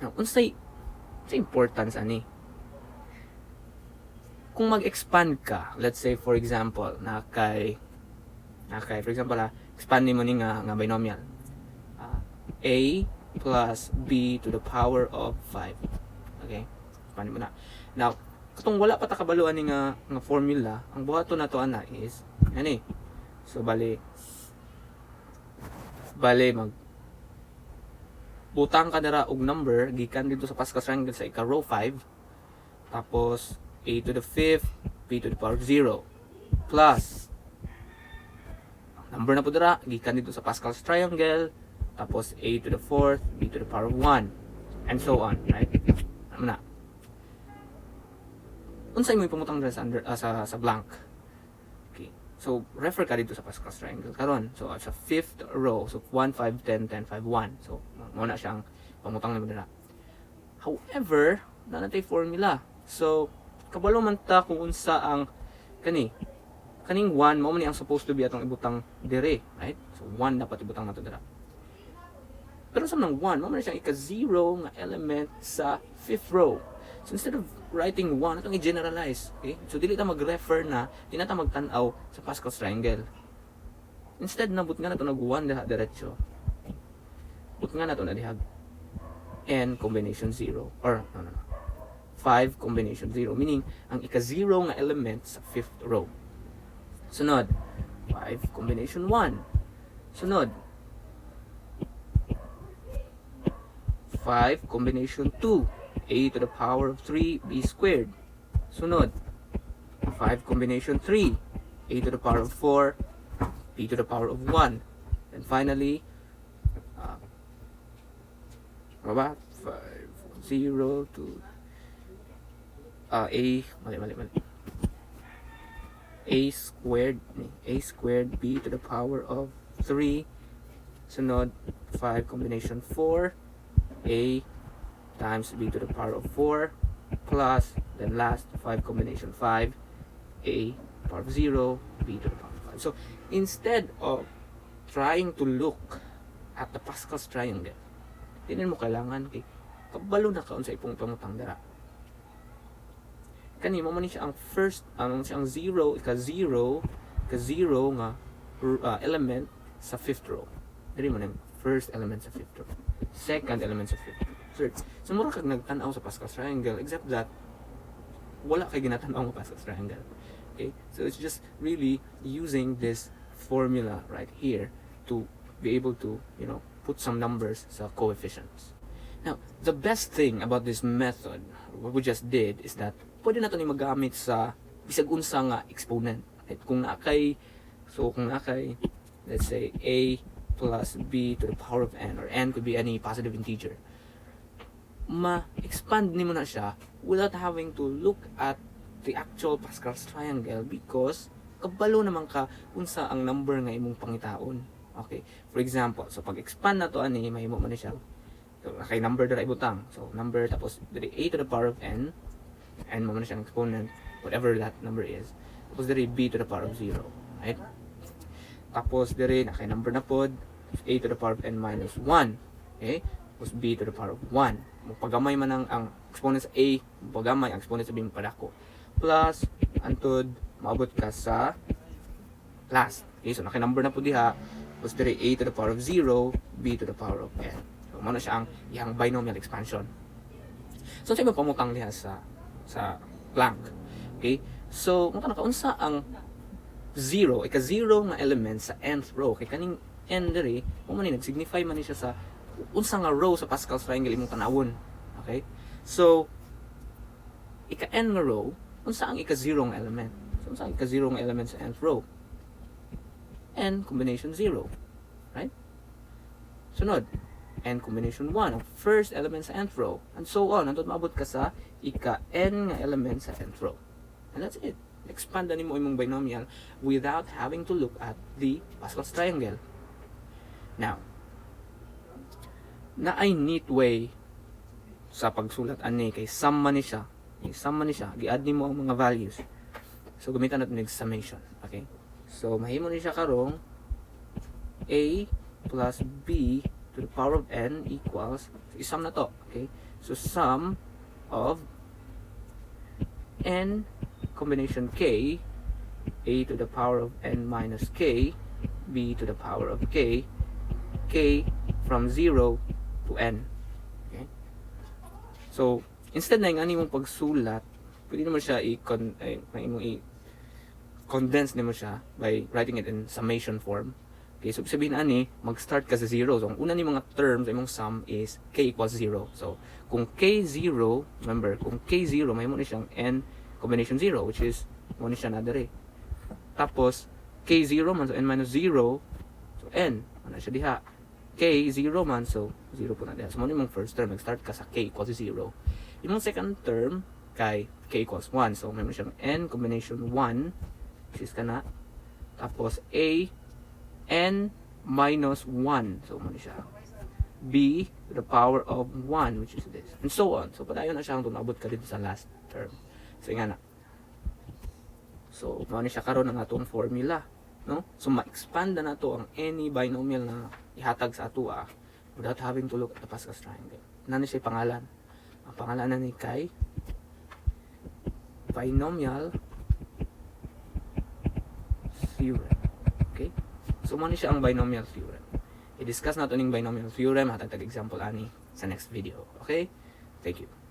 Now, unsay importance ani? Kung mag-expand ka, let's say for example, for example expand mo ni nga binomial. A plus B to the power of 5. Okay? Expand mo na. Now, katong wala pa ta kabaluan ni nga formula, ang buhaton nato ana is ani. So bali mag butang ka dira og number gikan dito sa Pascal triangle sa ika-row 5, tapos a to the 5th, b to the power of 0, plus number na po dira gikan dito sa Pascal's triangle, tapos a to the 4th, b to the power of 1, and so on, right? Ano na? Unsay mo ipamutang dira sa blank? Okay. So refer ka dito sa Pascal's triangle karon. So sa 5th row, so 1 5 10 10 5 1. So mo na siyang pamutang nimo dira. However, nanatay formula. So kabalo man ta kung unsa ang kaning 1 mo man ang supposed to be atong ibutang dire, right? So 1 dapat ibutang nato dira. Pero sa nang 1 mo man siyang ika-0 nga element sa 5th row. So instead of writing 1, atong i-generalize, okay? So dili ta mag-refer na, di na ta magtan-aw sa Pascal's triangle. Instead nabut nga nato nag 1 diretso. But nga nato na dihag n combination 0 or no 5 combination 0, meaning ang ika-0 nga element sa 5th row. Sunod 5 combination 1. Sunod 5 combination 2, a to the power of 3 b squared. Sunod 5 combination 3, a to the power of 4 b to the power of 1. And finally 5 0 to a squared b to the power of 3. Sunod 5 combination 4, a times b to the power of 4, plus then last 5 combination 5, a power of 0 b to the power of 5. So instead of trying to look at the Pascal's triangle, dinin mo kailangan kay kabalo na kaon sa ipong pamutang dara. Kani mo man siya ang first siyang 0 ika-0 nga element sa 5th row. Diri mo nang first element sa 5th row, second element sa 5th row, third. So mura kag nagtan-aw sa Pascal's triangle, except that wala kay ginatan-aw nga Pascal's triangle. Okay? So it's just really using this formula right here to be able to, put some numbers sa coefficients. Now, the best thing about this method, what we just did, is that pwede nato ni magamit sa bisag unsa nga exponent. Right? Kung nakay, let's say, a plus b to the power of n, or n could be any positive integer, ma-expand nimo na siya without having to look at the actual Pascal's triangle, because kabalo naman ka unsa ang number nga imong pangitaon. Okay, for example, so pag expand na to ani, mahimo man ni siya, so kay number dira ibutang, so number tapos diri a to the power of n mo man siyang exponent, whatever that number is, tapos diri b to the power of 0, right? Tapos diri na kay number na pod, a to the power of n minus 1, okay, tapos b to the power of 1. Pagamay man ang exponent sa a, pagamay ang exponent sa b padako, plus antod maabot ka sa last. Okay, so naka number na po diha, tapos diri a to the power of 0, b to the power of n. So mao na siya ang iyang binomial expansion. So sa pamutang diha sa blank. Okay, so kung nakaunsa ang 0, ika-0 nga element sa nth row, kay kaning n diri mo man ni nag-signify man ni siya sa unsa nga row sa Pascal's triangle imong tanawon. Okay, so ika-n nga row, unsa ang ika-0 nga element? So unsa ang ika-0 nga element sa nth row? N combination 0, right? Sunod, n combination 1, ang first element sa nth row, and so on, hantod maabot ka sa ika-n nga element sa nth row. And that's it. Expand na nimo imong binomial without having to look at the Pascal's triangle. Now, na ay neat way sa pagsulat ani, kay sum man ni siya, gi-add nimo ang mga values. So gamitan natin ng summation, okay? So mahimo ni siya karong a plus b to the power of n equals, so isam na to, okay? So sum of n combination k, a to the power of n minus k, b to the power of k, k from 0 to n. Okay? So, instead na yung ani mong pagsulat, pwede naman siya i-condense naman siya by writing it in summation form. Okay, so sabihin ani, mag-start ka sa 0. So, ang una ni mga terms, imong sum is k equals 0. So, kung k0, remember, kung k0, may mo na siyang n combination 0, which is, mo na siya na dere. Tapos, k0 man, so n minus 0, so n, ano siya diha. K0 man, so 0 po na diha. So, mo na yung first term, nag-start ka sa k equals 0. Yung second term, kay k equals 1. So, may mo siyang n combination 1, which is kana. Tapos, a, n minus 1. So, muna siya. b to the power of 1, which is this. And so on. So, padayon na siya hanggang abot ka dito sa last term. So, nga na. So, muna siya karon ang atong formula. No? So, ma-expand na to ang any binomial na ihatag sa atua without having to look at the Pascal's triangle. Nani siya pangalan? Ang pangalan na ni kay Binomial Theorem. Okay? So, muna siya ang Binomial Theorem. I-discuss natin yung Binomial Theorem, hatag example ani sa next video. Okay? Thank you.